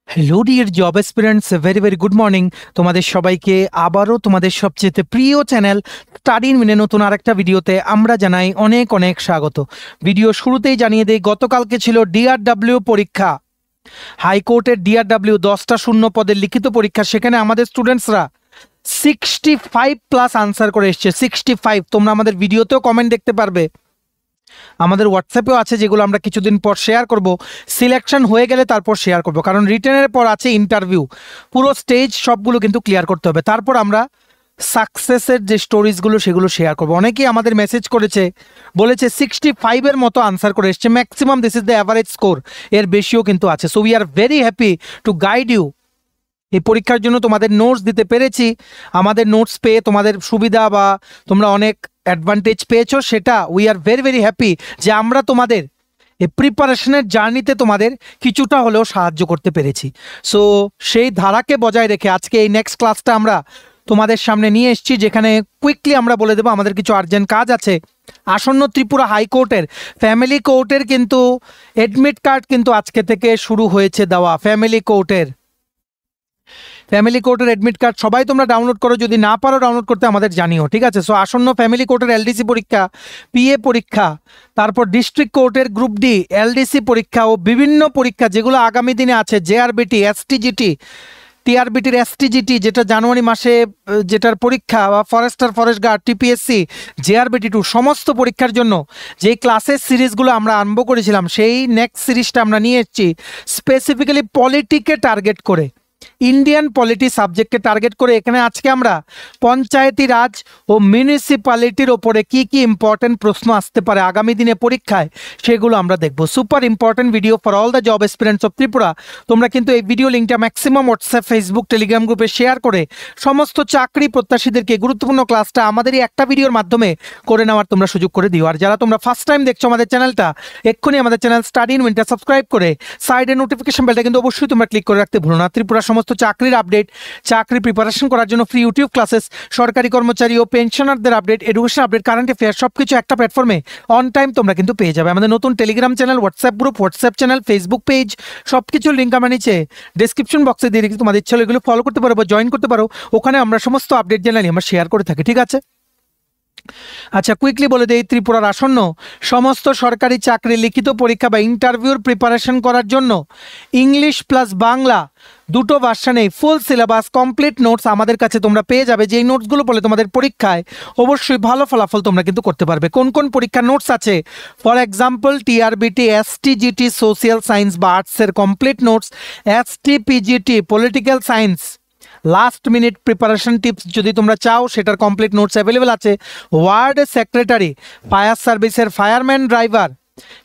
Hello dear job aspirants, very very good morning. তোমাদের সবাইকে আবারও তোমাদের সবচেয়ে প্রিয় চ্যানেল স্টাডি ইন মিনে নতুন আরেকটা ভিডিওতে আমরা জানাই অনেক অনেক স্বাগত। ভিডিও শুরুতেই জানিয়ে দিই, গতকালকে ছিল ডিআরডব্লিউ পরীক্ষা, হাইকোর্টের ডিআরডব্লিউ 10টা শূন্য পদের লিখিত পরীক্ষা। সেখানে আমাদের স্টুডেন্টসরা 65+ আনসার করে এসছে। 65, তোমরা আমাদের ভিডিওতেও কমেন্ট দেখতে পারবে, আমাদের হোয়াটসঅ্যাপেও আছে, যেগুলো আমরা কিছুদিন পর শেয়ার করব। সিলেকশন হয়ে গেলে তারপর শেয়ার করব, কারণ রিটেনের পর আছে ইন্টারভিউ, পুরো স্টেজ সবগুলো কিন্তু ক্লিয়ার করতে হবে। তারপর আমরা সাকসেসের যে স্টোরিজগুলো সেগুলো শেয়ার করবো। অনেকেই আমাদের মেসেজ করেছে, বলেছে 65-এর মতো আনসার করে এসছে maximum, this is the average score, এর বেশিও কিন্তু আছে। So we are very happy to guide you. এই পরীক্ষার জন্য তোমাদের নোটস দিতে পেরেছি। আমাদের নোটস পেয়ে তোমাদের সুবিধা বা তোমরা অনেক অ্যাডভান্টেজ পেয়েছো, সেটা we are very very happy যে আমরা তোমাদের এই প্রিপারেশনের জার্নিতে তোমাদের কিছুটা হলেও সাহায্য করতে পেরেছি। সো সেই ধারাকে বজায় রেখে আজকে এই নেক্সট ক্লাসটা আমরা তোমাদের সামনে নিয়ে এসেছি, যেখানে কুইকলি আমরা বলে দেবো আমাদের কিছু আর্জেন্ট কাজ আছে। আসন্ন ত্রিপুরা হাইকোর্টের ফ্যামিলি কোর্টের কিন্তু অ্যাডমিট কার্ড কিন্তু আজকে থেকে শুরু হয়েছে দেওয়া। ফ্যামিলি কোর্টের অ্যাডমিট কার্ড সবাই তোমরা ডাউনলোড করো, যদি না পারো ডাউনলোড করতে আমাদের জানিও, ঠিক আছে? সো আসন্ন ফ্যামিলি কোর্টের এলডিসি পরীক্ষা, পিএ পরীক্ষা, তারপর ডিস্ট্রিক্ট কোর্টের গ্রুপ ডি এলডিসি পরীক্ষা ও বিভিন্ন পরীক্ষা যেগুলো আগামী দিনে আছে, জেআরবিটি, এসটিজিটি, টিআরবিটির এসটিজিটি যেটা জানুয়ারি মাসে যেটার পরীক্ষা, বা ফরেস্ট গার্ড, টিপিএসসি, জেআরবিটি 2 সমস্ত পরীক্ষার জন্য যেই ক্লাসের সিরিজগুলো আমরা আরম্ভ করেছিলাম, সেই নেক্সট সিরিজটা আমরা নিয়ে এসেছি স্পেসিফিক্যালি পলিটিকে টার্গেট করে, ইন্ডিয়ান পলিটি সাবজেক্টকে টার্গেট করে। এখানে আজকে আমরা পঞ্চায়েতি রাজ ও মিউনিসিপ্যালিটির ওপরে কি কি ইম্পর্টেন্ট প্রশ্ন আসতে পারে আগামী দিনে পরীক্ষায়, সেগুলো আমরা দেখব। Super important video for all the job aspirants of Tripura. তোমরা কিন্তু এই ভিডিও লিঙ্কটা ম্যাক্সিমাম হোয়াটসঅ্যাপ, ফেসবুক, টেলিগ্রাম গ্রুপে শেয়ার করে সমস্ত চাকরি প্রত্যাশীদেরকে গুরুত্বপূর্ণ ক্লাসটা আমাদের এই একটা ভিডিওর মাধ্যমে করে নেওয়ার তোমরা সুযোগ করে দিও। আর যারা তোমরা ফার্স্ট টাইম দেখছো আমাদের চ্যানেলটা, এক্ষুনি আমাদের চ্যানেল স্টাডি ইন উইনটা সাবস্ক্রাইব করে সাইডে নোটিফিকেশন বেলটা কিন্তু অবশ্যই তোমরা ক্লিক করে রাখতে ভুলো না। ত্রিপুরা সমস্ত চাকরির আপডেট, চাকরি প্রিপারেশন করার জন্য ফ্রি ইউটিউব ক্লাসেস, সরকারি কর্মচারী ও পেনশনারদের update, education update, current affair সবকিছু একটা প্ল্যাটফর্মে অন টাইম তোমরা কিন্তু পেয়ে যাবে। আমাদের নতুন Telegram channel, WhatsApp group, WhatsApp channel, Facebook page, সবকিছুর লিঙ্ক আমরা নিচে ডেসক্রিপশন বক্সে দিয়ে রেখেছি। তোমাদের ইচ্ছা হলে এগুলো ফলো করতে পারো বা জয়েন করতে পারো, ওখানে আমরা সমস্ত আপডেট জানালি আমরা শেয়ার করে থাকি, ঠিক আছে? আচ্ছা, কুইকলি বলে দেই, ত্রিপুরার আসন্ন সমস্ত সরকারি চাকরি লিখিত পরীক্ষা বা ইন্টারভিউর প্রিপারেশন করার জন্য ইংলিশ প্লাস বাংলা দুটো ভার্সনে ফুল সিলেবাস কমপ্লিট নোটস আমাদের কাছে তোমরা পেয়ে যাবে। যেই নোটসগুলো বলে তোমাদের পরীক্ষায় অবশ্যই ভালো ফলাফল তোমরা কিন্তু করতে পারবে। কোন কোন পরীক্ষার নোটস আছে? For example, TRBT, STGT social science বা আর্টসের complete notes, STPGT political science last minute preparation tips যদি তোমরা চাও সেটার কমপ্লিট নোটস অ্যাভেলেবেল আছে। ওয়ার্ড সেক্রেটারি, ফায়ার সার্ভিসের fireman driver,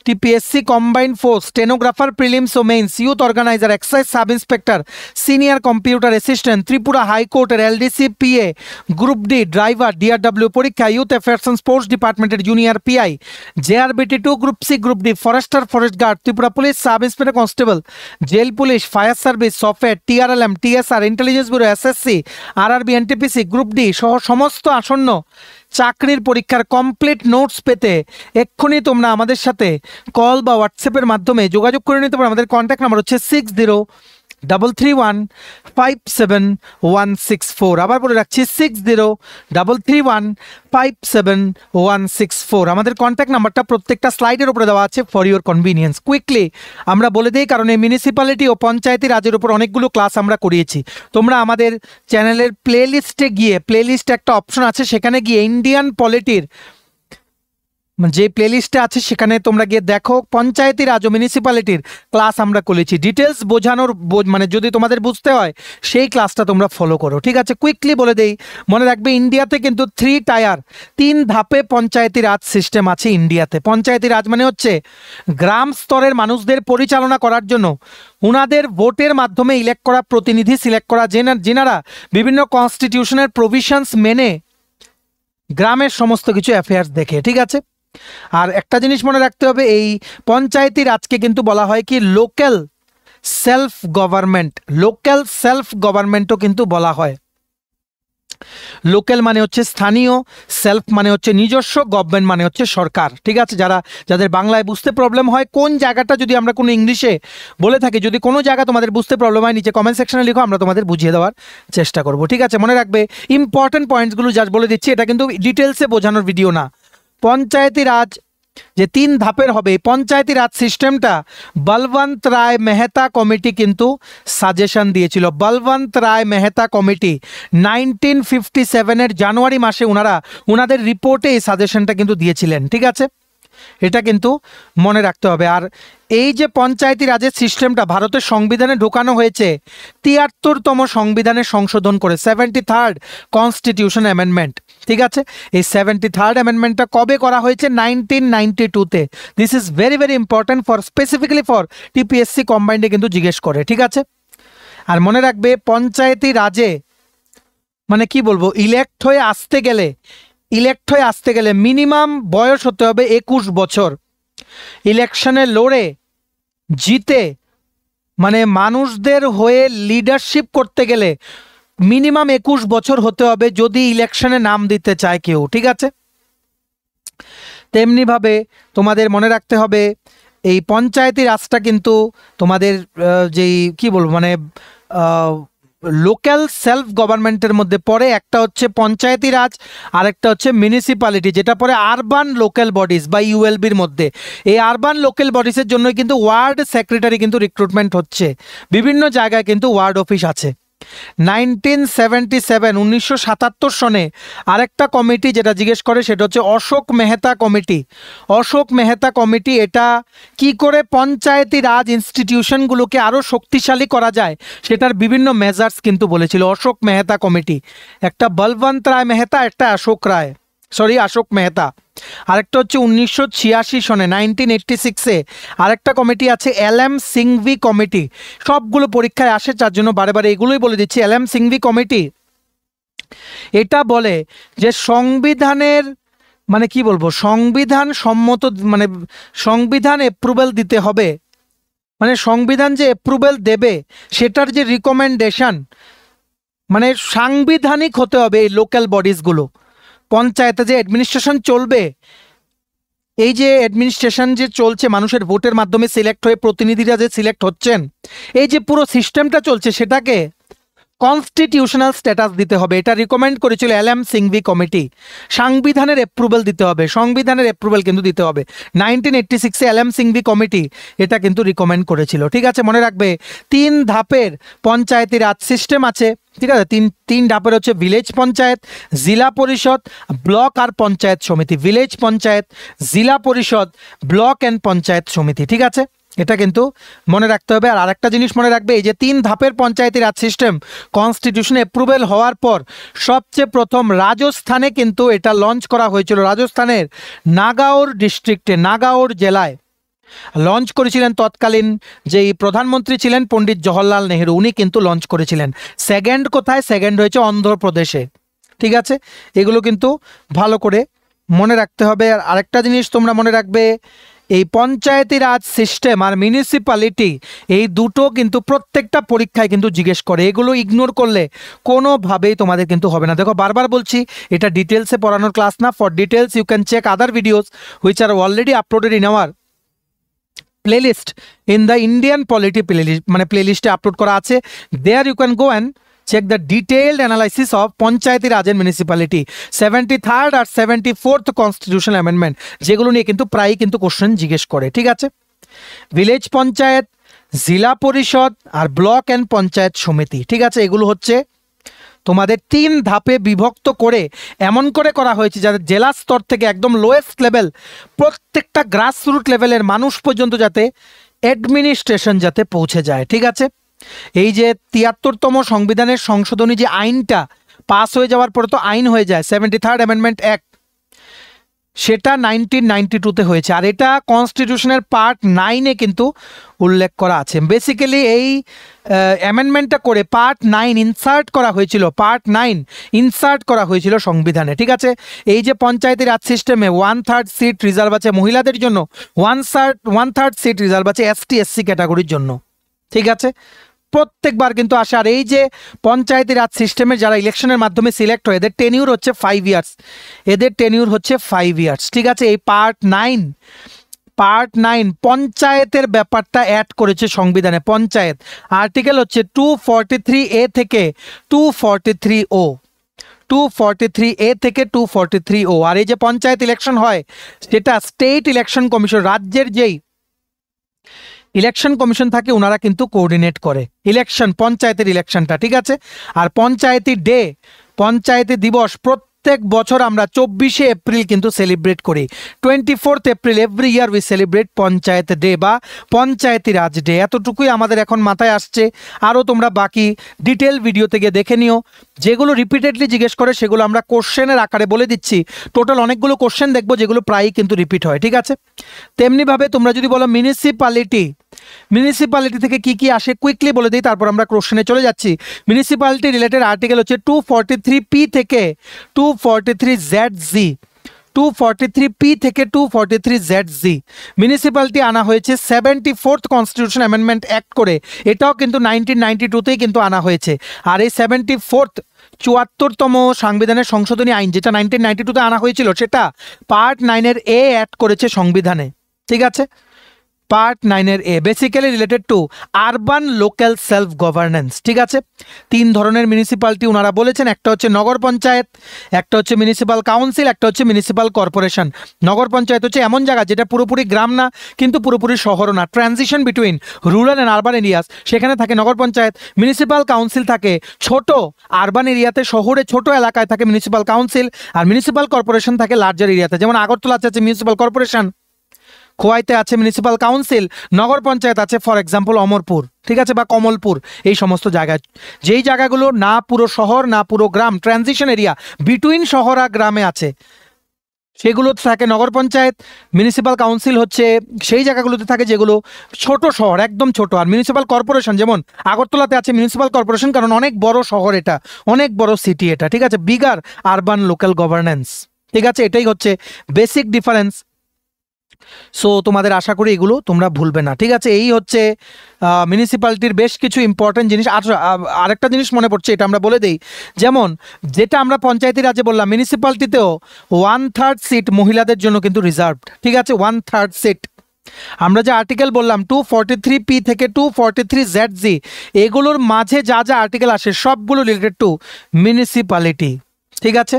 TPSC combined force, stenographer prelims ও mains, youth organiser, excise sub inspector, senior computer assistant, Tripura হাইকোর্টের LDC PA, group D driver, DRW পরীক্ষা, youth affairs and sports ডিপার্টমেন্টের junior PI, JRBT 2, group C, group D, forest guard, Tripura police sub inspector constable, jail police, fire service, software, TRLM, TSR, intelligence bureau, SSC, RRB, NTPC, group D সহ সমস্ত আসন্ন চাকরির পরীক্ষার complete notes পেতে এক্ষুনি তোমরা আমাদের সাথে কল বা হোয়াটসঅ্যাপের মাধ্যমে যোগাযোগ করে নিতে পারো। আমাদের কন্ট্যাক্ট নাম্বার হচ্ছে 6033157164। আবার বলে রাখছি 6033157164। আমাদের কন্ট্যাক্ট নাম্বারটা প্রত্যেকটা স্লাইডের উপরে দেওয়া আছে ফর ইউর কনভিনিয়েন্স। কুইকলি আমরা বলে দিই, কারণ এই মিউনিসিপ্যালিটি ও পঞ্চায়েতি রাজের উপর অনেকগুলো ক্লাস আমরা করিয়েছি। তোমরা আমাদের চ্যানেলের প্লেলিস্টে গিয়ে, প্লেলিস্ট একটা অপশন আছে, সেখানে গিয়ে ইন্ডিয়ান পলিটির যে প্লেলিস্টে আছে সেখানে তোমরা গিয়ে দেখো, পঞ্চায়েতি রাজ ও মিউনিসিপ্যালিটির ক্লাস আমরা করেছি। ডিটেলস বোঝানোর মানে যদি তোমাদের বুঝতে হয় সেই ক্লাসটা তোমরা ফলো করো, ঠিক আছে? কুইকলি বলে দেই, মনে রাখবে ইন্ডিয়াতে কিন্তু 3 টায়ার, 3 ধাপে পঞ্চায়েতি রাজ সিস্টেম আছে ইন্ডিয়াতে। পঞ্চায়েতি রাজ মানে হচ্ছে গ্রাম স্তরের মানুষদের পরিচালনা করার জন্য উনাদের ভোটের মাধ্যমে ইলেক্ট করা প্রতিনিধি সিলেক্ট করা, যেনারা বিভিন্ন কনস্টিটিউশনের প্রভিশনস মেনে গ্রামের সমস্ত কিছু অ্যাফেয়ার্স দেখে, ঠিক আছে? আর একটা জিনিস মনে রাখতে হবে, এই পঞ্চায়েতি রাজকে কিন্তু বলা হয় কি লোকাল সেলফ গভর্নমেন্টও কিন্তু বলা হয়। লোকাল মানে হচ্ছে স্থানীয়, সেলফ মানে হচ্ছে নিজস্ব, গভর্নমেন্ট মানে হচ্ছে সরকার। ঠিক আছে, যাদের বাংলায় বুঝতে প্রবলেম হয়, কোন জায়গাটা যদি আমরা কোনো ইংলিশে বলে থাকি, যদি কোনো জায়গা তোমাদের বুঝতে প্রবলেম হয়, নিচে কমেন্ট সেকশনে লিখো, আমরা তোমাদের বুঝিয়ে দেওয়ার চেষ্টা করব। ঠিক আছে, মনে রাখবে ইম্পর্টেন্ট পয়েন্টসগুলো জাস্ট বলে দিচ্ছি, এটা কিন্তু ডিটেলসে বোঝানোর ভিডিও না। পঞ্চায়েতি রাজ যে 3 ধাপের হবে, পঞ্চায়েতি রাজ সিস্টেমটা বলবন্ত রায় মেহতা কমিটি কিন্তু সাজেশন দিয়েছিল। বলবন্ত রায় মেহতা কমিটি 1957 জানুয়ারি মাসে ওনাদের রিপোর্টে এই সাজেশনটা কিন্তু দিয়েছিলেন। ঠিক আছে, এটা কিন্তু মনে রাখতে হবে। আর এই যে পঞ্চায়েতি রাজের সিস্টেমটা ভারতের সংবিধানে ঢোকানো হয়েছে 73তম সংবিধানের সংশোধন করে, 73rd কনস্টিটিউশন অ্যামেন্ডমেন্ট। ঠিক আছে, এই 73rd অ্যামেন্ডমেন্টটা কবে করা হয়েছে? 1992-তে। This is very very important for specifically for TPSC কম্বাইন্ডে কিন্তু জিজ্ঞেস করে। ঠিক আছে, আর মনে রাখবে পঞ্চায়েতি রাজে মানে কি বলবো, ইলেক্ট হয়ে আসতে গেলে মিনিমাম বয়স হতে হবে 21 বছর। ইলেকশনে লড়ে জিতে মানে মানুষদের হয়ে লিডারশিপ করতে গেলে মিনিমাম 21 বছর হতে হবে যদি ইলেকশনে নাম দিতে চায় কেউ। ঠিক আছে, তেমনিভাবে তোমাদের মনে রাখতে হবে এই পঞ্চায়েতি রাজটা কিন্তু তোমাদের যেই কি বলবো মানে লোকাল সেলফ গভর্নমেন্টের মধ্যে পড়ে। একটা হচ্ছে পঞ্চায়েতি রাজ, আরেকটা হচ্ছে মিউনিসিপ্যালিটি, যেটা পরে আরবান লোকাল বডিজ বা ইউএলবির মধ্যে। এই আরবান লোকাল বডিজের জন্য কিন্তু ওয়ার্ড সেক্রেটারি কিন্তু রিক্রুটমেন্ট হচ্ছে, বিভিন্ন জায়গায় কিন্তু ওয়ার্ড অফিস আছে। 1977 সনে আরেকটা কমিটি যেটা জিজ্ঞেস করে সেটা হচ্ছে অশোক মেহতা কমিটি। অশোক মেহতা কমিটি এটা কি করে পঞ্চায়েতি রাজ ইনস্টিটিউশনগুলোকে আরও শক্তিশালী করা যায় সেটার বিভিন্ন মেজার্স কিন্তু বলেছিল অশোক মেহতা কমিটি। একটা বলবন্ত রায় মেহতা, একটা অশোক মেহতা। আরেকটা হচ্ছে 1986 সনে 1986-এ আরেকটা কমিটি আছে LM সিংভি কমিটি। সবগুলো পরীক্ষায় আসে, তার জন্য বারে বারে এগুলোই বলে দিচ্ছি। LM সিংভি কমিটি এটা বলে যে সংবিধানের মানে কি বলবো, সংবিধান সম্মত মানে সংবিধান অ্যাপ্রুভেল দিতে হবে, মানে সংবিধান যে অ্যাপ্রুভেল দেবে সেটার যে রিকমেন্ডেশন মানে সাংবিধানিক হতে হবে। এই লোকাল বডিজগুলো পঞ্চায়েতে যে অ্যাডমিনিস্ট্রেশন চলবে, এই যে অ্যাডমিনিস্ট্রেশন যে চলছে মানুষের ভোটের মাধ্যমে সিলেক্ট হয়ে প্রতিনিধিরা যে সিলেক্ট হচ্ছেন, এই যে পুরো সিস্টেমটা চলছে সেটাকে কনস্টিটিউশনাল স্ট্যাটাস দিতে হবে। এটা রিকমেন্ড করেছিল LM সিংভি কমিটি। সাংবিধানের অ্যাপ্রুভেল দিতে হবে, সংবিধানের অ্যাপ্রুভেল কিন্তু দিতে হবে। 1986-এ LM সিংভি কমিটি এটা কিন্তু রিকমেন্ড করেছিল। ঠিক আছে, মনে রাখবে 3 ধাপের পঞ্চায়েতি রাজ সিস্টেম আছে। ঠিক আছে, তিন ধাপের হচ্ছে ভিলেজ পঞ্চায়েত, জেলা পরিষদ, ব্লক আর পঞ্চায়েত সমিতি। ভিলেজ পঞ্চায়েত, জেলা পরিষদ, ব্লক অ্যান্ড পঞ্চায়েত সমিতি। ঠিক আছে, এটা কিন্তু মনে রাখতে হবে। আর আরেকটা জিনিস মনে রাখবে, এই যে 3 ধাপের পঞ্চায়েতি রাজ সিস্টেম কনস্টিটিউশন অ্যাপ্রুভেল হওয়ার পর সবচেয়ে প্রথম রাজস্থানে কিন্তু এটা লঞ্চ করা হয়েছিল। রাজস্থানের নাগাঁওর ডিস্ট্রিক্টে, নাগাঁওর জেলায় লঞ্চ করেছিলেন তৎকালীন যেই প্রধানমন্ত্রী ছিলেন পণ্ডিত জওহরলাল নেহেরু, উনি কিন্তু লঞ্চ করেছিলেন। সেকেন্ড কোথায়? সেকেন্ড হয়েছে অন্ধ্রপ্রদেশে। ঠিক আছে, এগুলো কিন্তু ভালো করে মনে রাখতে হবে। আর আরেকটা জিনিস তোমরা মনে রাখবে, এই পঞ্চায়েতি রাজ সিস্টেম আর মিউনিসিপ্যালিটি এই দুটো কিন্তু প্রত্যেকটা পরীক্ষায় কিন্তু জিজ্ঞেস করে। এগুলো ইগনোর করলে কোনোভাবেই তোমাদের কিন্তু হবে না। দেখো বারবার বলছি, এটা ডিটেলসে পড়ানোর ক্লাস না। For details you can check other videos which are already uploaded in our playlist in the Indian polity প্লেলিস্টে আপলোড করা আছে। There you can go and check the detailed analysis of Panchayati Raj and municipality 73rd আর 74th constitutional amendment, যেগুলো নিয়ে কিন্তু প্রায়ই কিন্তু question জিজ্ঞেস করে। ঠিক আছে, ভিলেজ পঞ্চায়েত, জেলা পরিষদ আর ব্লক অ্যান্ড পঞ্চায়েত সমিতি। ঠিক আছে, এগুলো হচ্ছে তোমাদের 3 ধাপে বিভক্ত করে এমন করে করা হয়েছে যাতে জেলা স্তর থেকে একদম লোয়েস্ট লেভেল প্রত্যেকটা গ্রাসরুট লেভেলের মানুষ পর্যন্ত যাতে অ্যাডমিনিস্ট্রেশন যাতে পৌঁছে যায়। ঠিক আছে, এই যে 73তম সংবিধানের সংশোধনী যে আইনটা পাস হয়ে যাওয়ার পরে তো আইন হয়ে যায় 73rd অ্যামেন্ডমেন্ট অ্যাক্ট, সেটা 1992-তে হয়েছে। আর এটা কনস্টিটিউশনের পার্ট 9-এ কিন্তু উল্লেখ করা আছে। বেসিক্যালি এই অ্যামেন্ডমেন্টটা করে পার্ট 9 ইনসার্ট করা হয়েছিল সংবিধানে। ঠিক আছে, এই যে পঞ্চায়েতি রাজ সিস্টেমে 1/3 সিট রিজার্ভ আছে মহিলাদের জন্য, 1/3 সিট রিজার্ভ আছে ST SC ক্যাটাগরির জন্য। ঠিক আছে, প্রত্যেকবার কিন্তু আসে। আর এই যে পঞ্চায়েতি রাজ সিস্টেমের যারা ইলেকশনের মাধ্যমে সিলেক্ট হয় এদের টেনিউর হচ্ছে 5 ইয়ার্স, এদের টেনিউর হচ্ছে 5 ইয়ার্স। ঠিক আছে, এই পার্ট 9 পঞ্চায়েতের ব্যাপারটা অ্যাড করেছে সংবিধানে। পঞ্চায়েত আর্টিকেল হচ্ছে 243A থেকে 243O, 243A থেকে 243O। আর এই যে পঞ্চায়েত ইলেকশন হয় সেটা স্টেট ইলেকশন কমিশন, রাজ্যের যেই ইলেকশন কমিশন থাকে ওনারা কিন্তু কোঅর্ডিনেট করে ইলেকশন, পঞ্চায়েতের ইলেকশনটা। ঠিক আছে, আর পঞ্চায়েতি ডে, পঞ্চায়েতি দিবস প্রত্যেক বছর আমরা 24শে এপ্রিল কিন্তু সেলিব্রেট করি। 24th April every year we celebrate panchayat day বা পঞ্চায়েতি রাজ ডে। এতটুকুই আমাদের এখন মাথায় আসছে, আরও তোমরা বাকি ডিটেল ভিডিও থেকে দেখে নিও। যেগুলো রিপিটেডলি জিজ্ঞেস করে সেগুলো আমরা কোশ্চেনের আকারে বলে দিচ্ছি। টোটাল অনেকগুলো কোশ্চেন দেখবো যেগুলো প্রায়ই কিন্তু রিপিট হয়। ঠিক আছে, তেমনিভাবে তোমরা যদি বলো মিউনিসিপ্যালিটি থেকে কি কি আসে কুইকলি বলে দিই, তারপর আমরা কোশ্চেনে চলে যাচ্ছি। মিউনিসিপ্যালিটি রিলেটেড আর্টিকেল হচ্ছে 243P থেকে 243ZZ, 243P থেকে 243ZZ। মিউনিসিপ্যালিটি আনা হয়েছে 74th কনস্টিটিউশন অ্যামেন্ডমেন্ট অ্যাক্ট করে, এটাও কিন্তু 1992তেই কিন্তু আনা হয়েছে। আর এই 74th 74তম সাংবিধানের সংশোধনী আইন যেটা 1992তে আনা হয়েছিল সেটা পার্ট 9-এর A অ্যাড করেছে সংবিধানে। ঠিক আছে, পার্ট 9-এর A basically related to urban local self governance. ঠিক আছে, 3 ধরনের মিউনিসিপ্যালিটি ওনারা বলেছেন, একটা হচ্ছে নগর পঞ্চায়েত, একটা হচ্ছে মিউনিসিপ্যাল কাউন্সিল, একটা হচ্ছে মিউনিসিপ্যাল কর্পোরেশন। নগর পঞ্চায়েত হচ্ছে এমন জায়গা যেটা পুরোপুরি গ্রাম না কিন্তু পুরোপুরি শহরও না, transition between rural and urban areas, সেখানে থাকে নগর পঞ্চায়েত। মিউনিসিপ্যাল কাউন্সিল থাকে ছোট আরবান এরিয়াতে, শহরে ছোট এলাকায় থাকে মিউনিসিপ্যাল কাউন্সিল। আর মিউনিসিপ্যাল কর্পোরেশন থাকে লার্জার এরিয়াতে, যেমন আগরতলা আছে মিউনিসিপ্যাল কর্পোরেশন, খোয়াইতে আছে মিউনিসিপ্যাল কাউন্সিল, নগর পঞ্চায়েত আছে ফর এক্সাম্পল অমরপুর। ঠিক আছে, বা কমলপুর, এই সমস্ত জায়গায়, যেই জায়গাগুলো না পুরো শহর না পুরো গ্রাম, ট্রানজিশন এরিয়া বিটুইন শহর আর গ্রামে আছে, সেগুলো থাকে নগর পঞ্চায়েত। মিউনিসিপ্যাল কাউন্সিল হচ্ছে সেই জায়গাগুলোতে থাকে যেগুলো ছোট শহর, একদম ছোট। আর মিউনিসিপ্যাল কর্পোরেশন যেমন আগরতলাতে আছে মিউনিসিপ্যাল কর্পোরেশন, কারণ অনেক বড় শহর এটা, অনেক বড় সিটি এটা। ঠিক আছে, বিগার আরবান লোকাল গভর্নেন্স। ঠিক আছে, এটাই হচ্ছে বেসিক ডিফারেন্স। সো তোমাদের আশা করি এগুলো তোমরা ভুলবে না। ঠিক আছে, এই হচ্ছে মিউনিসিপ্যালিটির বেশ কিছু ইম্পর্টেন্ট জিনিস। আরেকটা জিনিস মনে পড়ছে, এটা আমরা বলে দিই, যেমন যেটা আমরা পঞ্চায়েতি রাজে বললাম, মিউনিসিপ্যালিটিতেও 1/3 সিট মহিলাদের জন্য কিন্তু রিজার্ভড। ঠিক আছে, 1/3 সিট। আমরা যে আর্টিকেল বললাম 243P থেকে 243ZZ, এগুলোর মাঝে যা যা আর্টিকেল আসে সবগুলো রিলেটেড টু মিউনিসিপ্যালিটি। ঠিক আছে,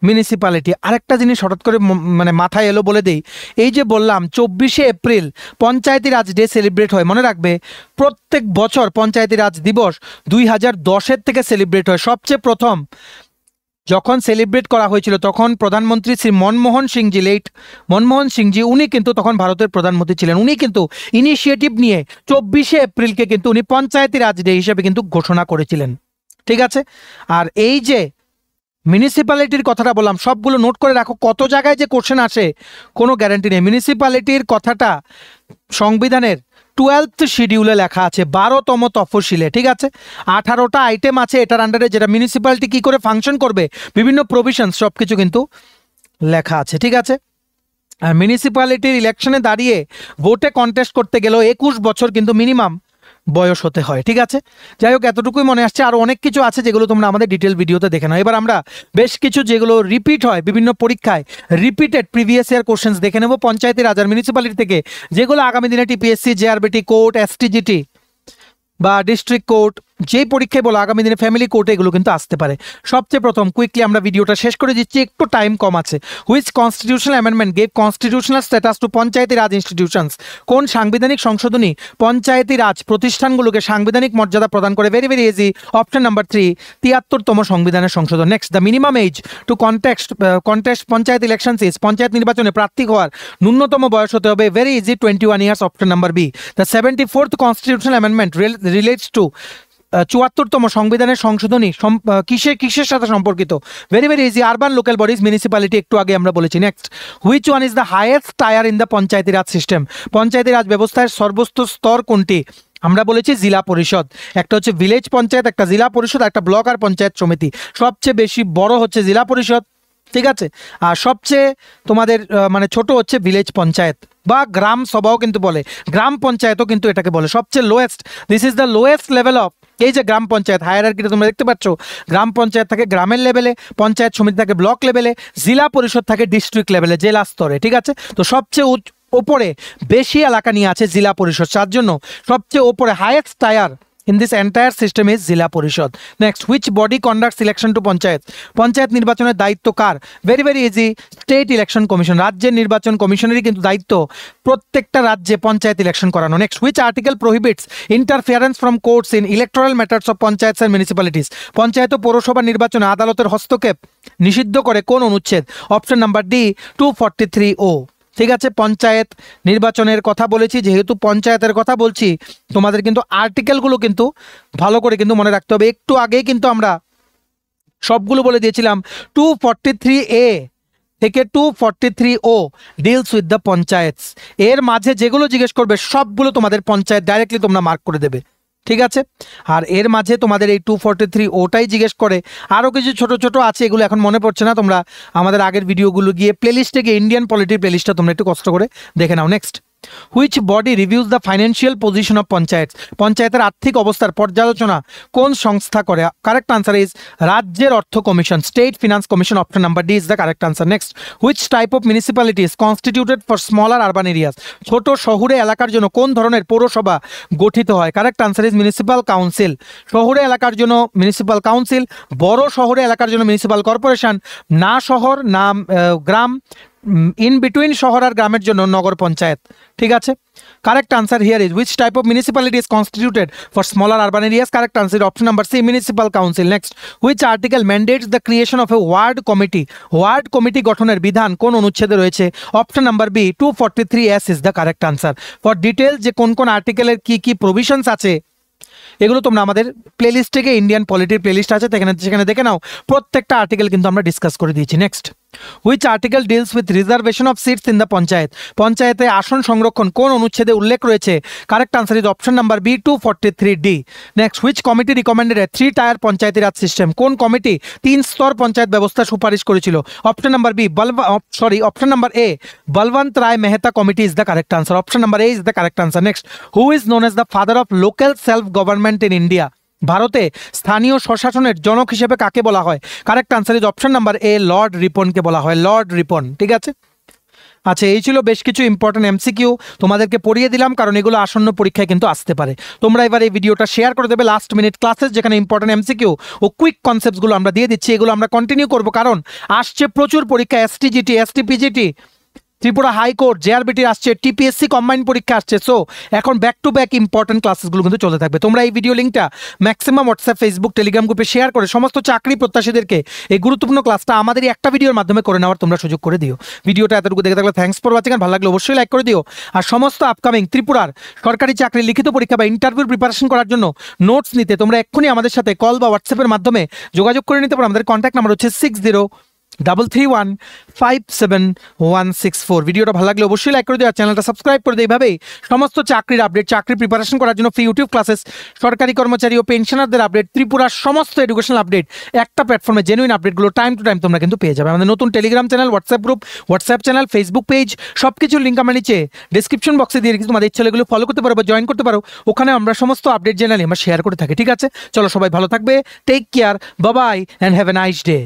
মিউনিসিপ্যালিটি। আরেকটা জিনিস হঠাৎ করে মানে মাথায় এলো বলে দেই, এই যে বললাম 24শে এপ্রিল পঞ্চায়েতি রাজ ডে সেলিব্রেট হয়, মনে রাখবে প্রত্যেক বছর পঞ্চায়েতি রাজ দিবস 2010-এর থেকে সেলিব্রেট হয়। সবচেয়ে প্রথম যখন সেলিব্রেট করা হয়েছিল তখন প্রধানমন্ত্রী শ্রী মনমোহন সিংজি, লেট মনমোহন সিংজি, উনি কিন্তু তখন ভারতের প্রধানমন্ত্রী ছিলেন। উনি কিন্তু ইনিশিয়েটিভ নিয়ে 24শে এপ্রিলকে কিন্তু উনি পঞ্চায়েতি রাজ ডে হিসেবে কিন্তু ঘোষণা করেছিলেন। ঠিক আছে, আর এই যে মিউনিসিপ্যালিটির কথাটা বললাম সবগুলো নোট করে রাখো, কত জায়গায় যে কোশ্চেন আসে কোনো গ্যারান্টি নেই। মিউনিসিপ্যালিটির কথাটা সংবিধানের 12th শিডিউলে লেখা আছে, 12তম তফসিলে। ঠিক আছে, 18টা আইটেম আছে এটার আন্ডারে, যেটা মিউনিসিপ্যালিটি কী করে ফাংশন করবে, বিভিন্ন প্রভিশন সব কিছু কিন্তু লেখা আছে। ঠিক আছে, আর মিউনিসিপ্যালিটির ইলেকশনে দাঁড়িয়ে ভোটে কন্টেস্ট করতে গেলেও 21 বছর কিন্তু মিনিমাম বয়স হতে হয়। ঠিক আছে, যাই হোক এতটুকুই মনে আসছে, আরও অনেক কিছু আছে যেগুলো তোমরা আমাদের ডিটেল ভিডিওতে দেখে নাও। এবার আমরা বেশ কিছু যেগুলো রিপিট হয় বিভিন্ন পরীক্ষায়, রিপিটেড প্রিভিয়াস ইয়ার কোশ্চেন্স দেখে নেব পঞ্চায়েতি রাজ আর মিউনিসিপ্যালিটি থেকে, যেগুলো আগামী দিনে টিপিএসসি, জেআরবিটি কোর্ট, এসটিজিটি বা ডিস্ট্রিক্ট কোর্ট, যেই পরীক্ষায় বলো আগামী দিনে ফ্যামিলি কোর্টে এগুলো কিন্তু আসতে পারে। সবচেয়ে প্রথম কুইকলি আমরা ভিডিওটা শেষ করে দিচ্ছি, একটু টাইম কম আছে। Which constitutional amendment gave constitutional status two Panchayati Raj institutions, কোন সাংবিধানিক সংশোধনী পঞ্চায়েতি রাজ প্রতিষ্ঠানগুলোকে সাংবিধানিক মর্যাদা প্রদান করে? Very very easy, option number 3, 73তম সংবিধানের সংশোধন। Next, the minimum age to contest panchayat elections is, panchayat নির্বাচনে প্রার্থী হওয়ার ন্যূনতম বয়স হতে হবে, very easy, 21 years, option number B. The 74th constitutional amendment relates to 74তম সংবিধানের সংশোধনী কিসের সাথে সম্পর্কিত? Very very easy, urban local bodies, municipality, একটু আগে আমরা বলেছি। Next, which one is the highest tier in the Panchayati Raj system, পঞ্চায়েতি রাজ ব্যবস্থায় সর্বোচ্চ স্তর কোনটি? আমরা বলেছি জেলা পরিষদ। একটা হচ্ছে ভিলেজ পঞ্চায়েত, একটা জেলা পরিষদ, একটা ব্লক আর পঞ্চায়েত সমিতি। সবচেয়ে বেশি বড় হচ্ছে জেলা পরিষদ। ঠিক আছে, আর সবচেয়ে তোমাদের মানে ছোট হচ্ছে ভিলেজ পঞ্চায়েত। বা গ্রাম সভাও কিন্তু বলে, গ্রাম পঞ্চায়েতও কিন্তু এটাকে বলে। সবচেয়ে lowest, this is the lowest level of এই যে গ্রাম পঞ্চায়েত হায়ারার্কিটা তোমরা দেখতে পাচ্ছ, গ্রাম পঞ্চায়েত থাকে গ্রামের লেভেলে, পঞ্চায়েত সমিতি থাকে ব্লক লেভেলে, জেলা পরিষদ থাকে ডিস্ট্রিক্ট লেভেলে, জেলা স্তরে, ঠিক আছে। তো সবচেয়ে ওপরে বেশি এলাকা নিয়ে আছে জেলা পরিষদ, তার জন্য সবচেয়ে ওপরে highest tier in this entire system is Zila Parishad. Next, which body conducts election to panchayat? Panchayat নির্বাচনের দায়িত্ব কার? Very very easy, state election commission, রাজ্যের নির্বাচন কমিশনেরই কিন্তু দায়িত্ব প্রত্যেকটা রাজ্যে পঞ্চায়েত ইলেকশন করানো। Next, which article prohibits interference from courts in electoral matters of panchayats and municipalities? Panchayat ও পৌরসভা নির্বাচনে আদালতের হস্তক্ষেপ নিষিদ্ধ করে কোন অনুচ্ছেদ? Option number D 243O। ঠিক আছে, পঞ্চায়েত নির্বাচনের কথা বলেছি, যেহেতু পঞ্চায়েতের কথা বলছি তোমাদের কিন্তু আর্টিকেলগুলো কিন্তু ভালো করে কিন্তু মনে রাখতে হবে। একটু আগেই কিন্তু আমরা সবগুলো বলে দিয়েছিলাম। 243A থেকে 243O ডিলস উইথ দ্য পঞ্চায়েতস, এর মাঝে যেগুলো জিজ্ঞেস করবে সবগুলো তোমাদের পঞ্চায়েত ডাইরেক্টলি তোমরা মার্ক করে দেবে, ঠিক আছে। আর এর মাঝে তোমাদের এই 243ওটাই জিজ্ঞেস করে, আরও কিছু ছোট ছোট আছে, এগুলো এখন মনে পড়ছে না, তোমরা আমাদের আগের ভিডিওগুলো গিয়ে প্লেলিস্টে গিয়ে ইন্ডিয়ান পলিটির প্লেলিস্টটা তোমরা একটু কষ্ট করে দেখে নাও। Next, which body reviews the financial position of panchayat? পঞ্চায়েতের আর্থিক অবস্থার পর্যালোচনা কোন সংস্থা করে? কারেক্ট আনসার ইজ রাজ্যের অর্থ commission, state finance commission. Option number D is the correct answer. Next, which type of municipalities constituted for smaller urban areas? ছোট শহুরে এলাকার জন্য কোন ধরনের পৌরসভা গঠিত হয়? Correct answer is municipal council. শহুরে এলাকার জন্য মিউনিসিপ্যাল কাউন্সিল, বড় শহরে এলাকার জন্য মিউনিসিপ্যাল কর্পোরেশন, না শহর না গ্রাম, ইন বিটুইন শহর আর গ্রামের জন্য নগর পঞ্চায়েত, ঠিক আছে। Correct answer here is which type of municipality is constituted for smaller urban areas? Correct answer option number C municipal council. Next, which article mandates the creation of a ward committee? ওয়ার্ড কমিটি গঠনের বিধান কোন অনুচ্ছেদে রয়েছে? Option number B 243S is the correct answer. For details যে কোন কোন আর্টিকেলের কি কি প্রভিশনস আছে এগুলো তোমরা আমাদের প্লেলিস্ট থেকে ইন্ডিয়ান পলিটির প্লেলিস্ট আছে সেখানে দেখে নাও, প্রত্যেকটা আর্টিকেল কিন্তু আমরা ডিসকাস করে দিয়েছি। Next, which article deals with reservation of seats in the panchayat? পঞ্চায়েতে আসন সংরক্ষণ কোন অনুচ্ছেদে উল্লেখ রয়েছে? Correct answer is option number B 243D। Next, which committee recommended a 3 tier Panchayati Raj system? কোন কমিটি 3 স্তর পঞ্চায়েত ব্যবস্থা সুপারিশ করেছিল? Option number B option number A Balwant Rai Mehta committee is the correct answer. Option number A is the correct answer. Next, who is known as the father of local self government in India? ভারতে স্থানীয় স্বশাসনের জনক হিসেবে কাকে বলা হয়? Correct answer is option number A lord রিপনকে বলা হয়, লর্ড রিপন, ঠিক আছে। আচ্ছা, এই ছিল বেশ কিছু ইম্পর্টেন্ট এমসিকিউ, তোমাদেরকে পড়িয়ে দিলাম কারণ এগুলো আসন্ন পরীক্ষায় কিন্তু আসতে পারে। তোমরা এবার এই ভিডিওটা শেয়ার করে দেবে লাস্ট মিনিট ক্লাসেস, যেখানে ইম্পর্টেন্ট এমসিকিউ ও কুইক কনসেপ্টসগুলো আমরা দিয়ে দিচ্ছি, এগুলো আমরা কন্টিনিউ করবো কারণ আসছে প্রচুর পরীক্ষা, STGT, STPGT, Tripura high court, JRBT আসছে, TPSC কম্বাইন্ড পরীক্ষা আসছে। সো এখন ব্যাক টু ব্যাক ইম্পর্টেন্ট ক্লাসেসগুলো কিন্তু চলতে থাকবে। তোমরা এই ভিডিও লিঙ্কটা ম্যাক্সিমাম হোয়াটসঅ্যাপ, ফেসবুক, টেলিগ্রাম গ্রুপে শেয়ার করে সমস্ত চাকরি প্রত্যাশীদেরকে এই গুরুত্বপূর্ণ ক্লাসটা আমাদের এই একটা ভিডিওর মাধ্যমে করে নেওয়ার তোমরা সুযোগ করে দিও। ভিডিওটা এতটুকু দেখে থাকলে থ্যাঙ্কস ফর ওয়াচিং, আর ভালো লাগলে অবশ্যই লাইক করে দিও। আর সমস্ত আপকামিং ত্রিপুরার সরকারি চাকরি লিখিত পরীক্ষা বা ইন্টারভিউর প্রিপারেশন করার জন্য নোটস নিতে তোমরা এক্ষুনি আমাদের সাথে কল বা হোয়াটসঅ্যাপের মাধ্যমে যোগাযোগ করে নিতে পারো। আমাদের কন্ট্যাক্ট নাম্বার হচ্ছে 6033157164। ভিডিওটা ভালো লাগলে অবশ্যই লাইক করে দিও আর চ্যানেলটা সাবস্ক্রাইব করে দিও। এইভাবেই সমস্ত চাকরির আপডেট, চাকরি প্রিপারেশন করার জন্য ফ্রি ইউটিউব ক্লাসেস, সরকারি কর্মচারী ও পেনশনারদের আপডেট, ত্রিপুরার সমস্ত এডুকেশনাল আপডেট একটা প্ল্যাটফর্মে জেনুইন আপডেটগুলো টাইম টু টাইম তোমরা কিন্তু পেয়ে যাবে। আমাদের নতুন Telegram channel, WhatsApp group, WhatsApp channel, Facebook page, সব কিছুর লিঙ্ক আমরা নিচে ডিসক্রিপশন বক্সে দিয়ে রেখেছি, তোমাদের ইচ্ছা এগুলো ফলো করতে পারো বা জয়েন করতে পারো। ওখানে আমরা সমস্ত আপডেট জেনারেলি আমরা শেয়ার করে থাকি, ঠিক আছে। চলো সবাই ভালো থাকবে, take care, bye bye and have a nice day.